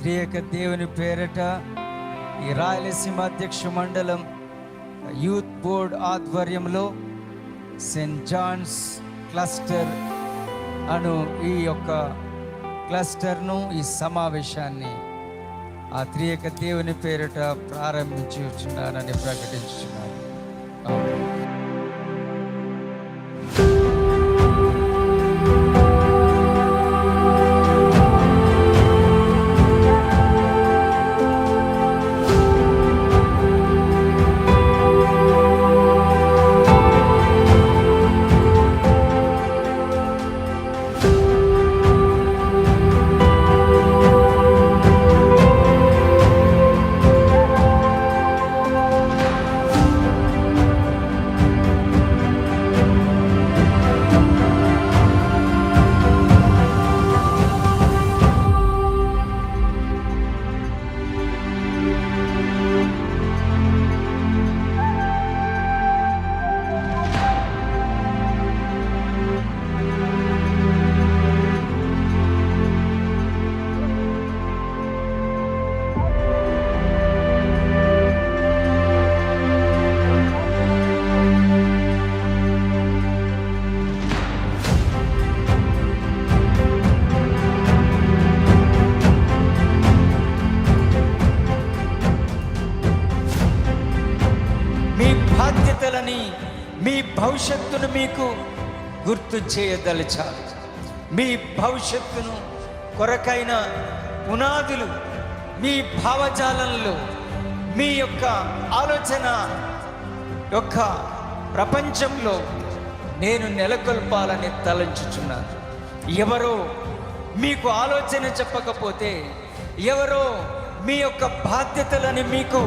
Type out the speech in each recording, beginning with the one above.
త్రియేక దేవుని పేరట ఈ రాయలసీమ అధ్యక్ష మండలం యూత్ బోర్డ్ ఆధ్వర్యంలో సెయింట్ జాన్స్ క్లస్టర్ అను ఈ యొక్క క్లస్టర్ను, ఈ సమావేశాన్ని ఆ త్రియేక దేవుని పేరట ప్రారంభించుచున్నానని ప్రకటించుచున్నాను. మీ భవిష్యత్తును మీకు గుర్తు చేయదలిచాలి. మీ భవిష్యత్తును కొరకైన పునాదులు మీ భావజాలంలో, మీ యొక్క ఆలోచన యొక్క ప్రపంచంలో నేను నెలకొల్పాలని తలంచుచున్నాను. ఎవరో మీకు ఆలోచన చెప్పకపోతే, ఎవరో మీ యొక్క బాధ్యతలని మీకు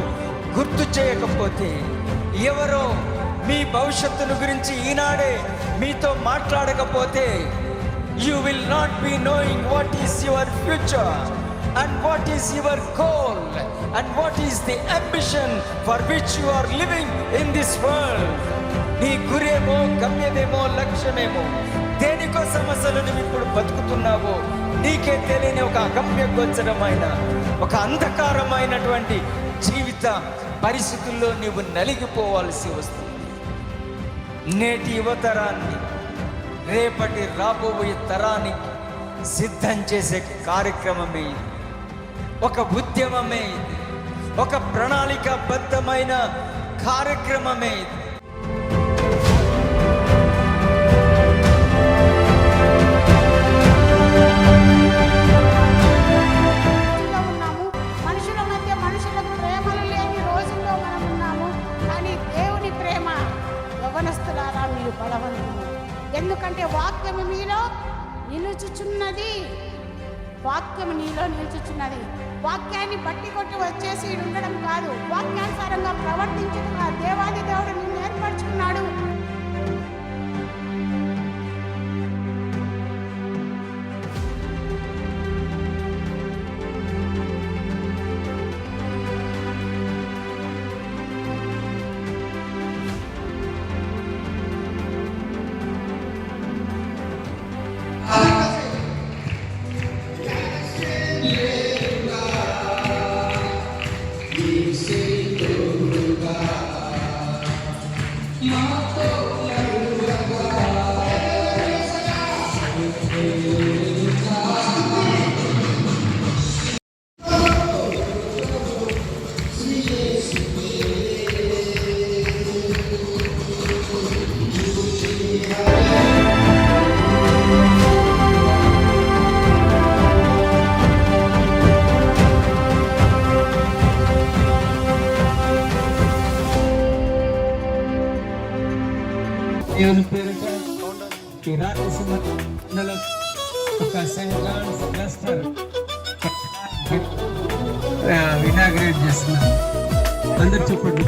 గుర్తు చేయకపోతే, ఎవరో మీ భవిష్యత్తును గురించి ఈనాడే మీతో మాట్లాడకపోతే, you will not be knowing what is your future and what is your goal and what is the ambition for which you are living in this world. నీ గురేమో, గమ్యమేమో, లక్ష్యమేమో, దేనికోసం అసలు నువ్వు ఇప్పుడు బతుకుతున్నావో నీకే తెలియని ఒక అగమ్య గోచరమైన, ఒక అంధకారమైనటువంటి జీవిత పరిస్థితుల్లో నీవు నలిగిపోవాల్సి వస్తుంది. నేటి యువతరాన్ని, రేపటి రాబోయే తరానికి సిద్ధం చేసే కార్యక్రమమే ఇది. ఒక ఉద్యమమే ఇది. ఒక ప్రణాళికాబద్ధమైన కార్యక్రమమే ఇది. ఎందుకంటే వాక్యము మీలో నిలుచుచున్నది. వాక్యము నీలో నిలుచుచున్నది. వాక్యాన్ని బట్టి కొట్టి వచ్చేసి ఉండడం కాదు, వాక్యానుసారంగా ప్రవర్తించుగా దేవాది దేవుడు నిన్ను ఏర్పరచుకున్నాడు. దేవుని పేరిట ఈ రాయలసీమ మండలం ఒక సెయింట్ జాన్స్ క్లస్టర్ ఇనాగ్రేట్ చేస్తున్నాం. అందరు చెప్పండి.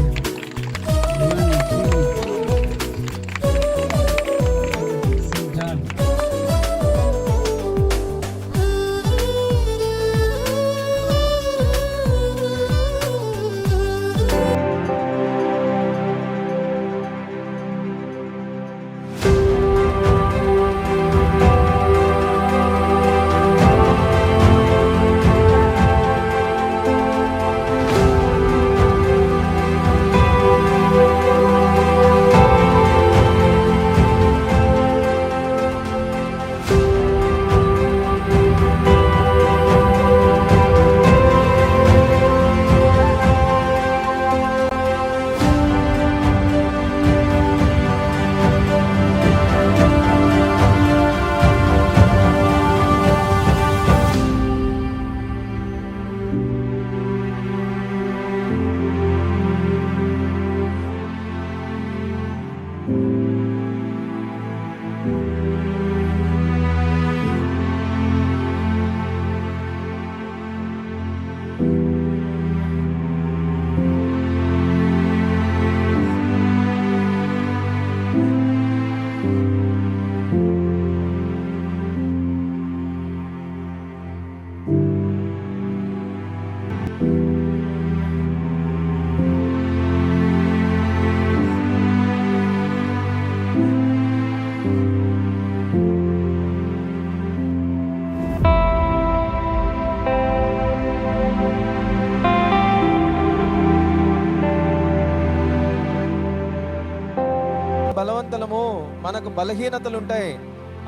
మనకు బలహీనతలు ఉంటాయి.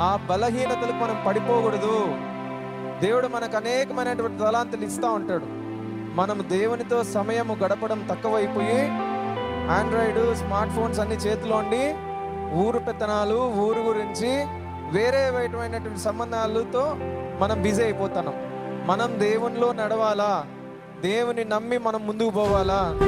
ఆ బలహీనతలకు మనం పడిపోకూడదు. దేవుడు మనకు అనేకమైనటువంటి తలాంతులు ఇస్తూ ఉంటాడు. మనం దేవునితో సమయము గడపడం తక్కువైపోయి ఆండ్రాయిడ్ స్మార్ట్ ఫోన్స్ అన్ని చేతిలో ఉండి ఊరు పెత్తనాలు, ఊరు గురించి వేరే విధమైనటువంటి సంబంధాలతో మనం బిజీ అయిపోతున్నాం. మనం దేవునిలో నడవాలా, దేవుని నమ్మి మనం ముందుకు పోవాలా.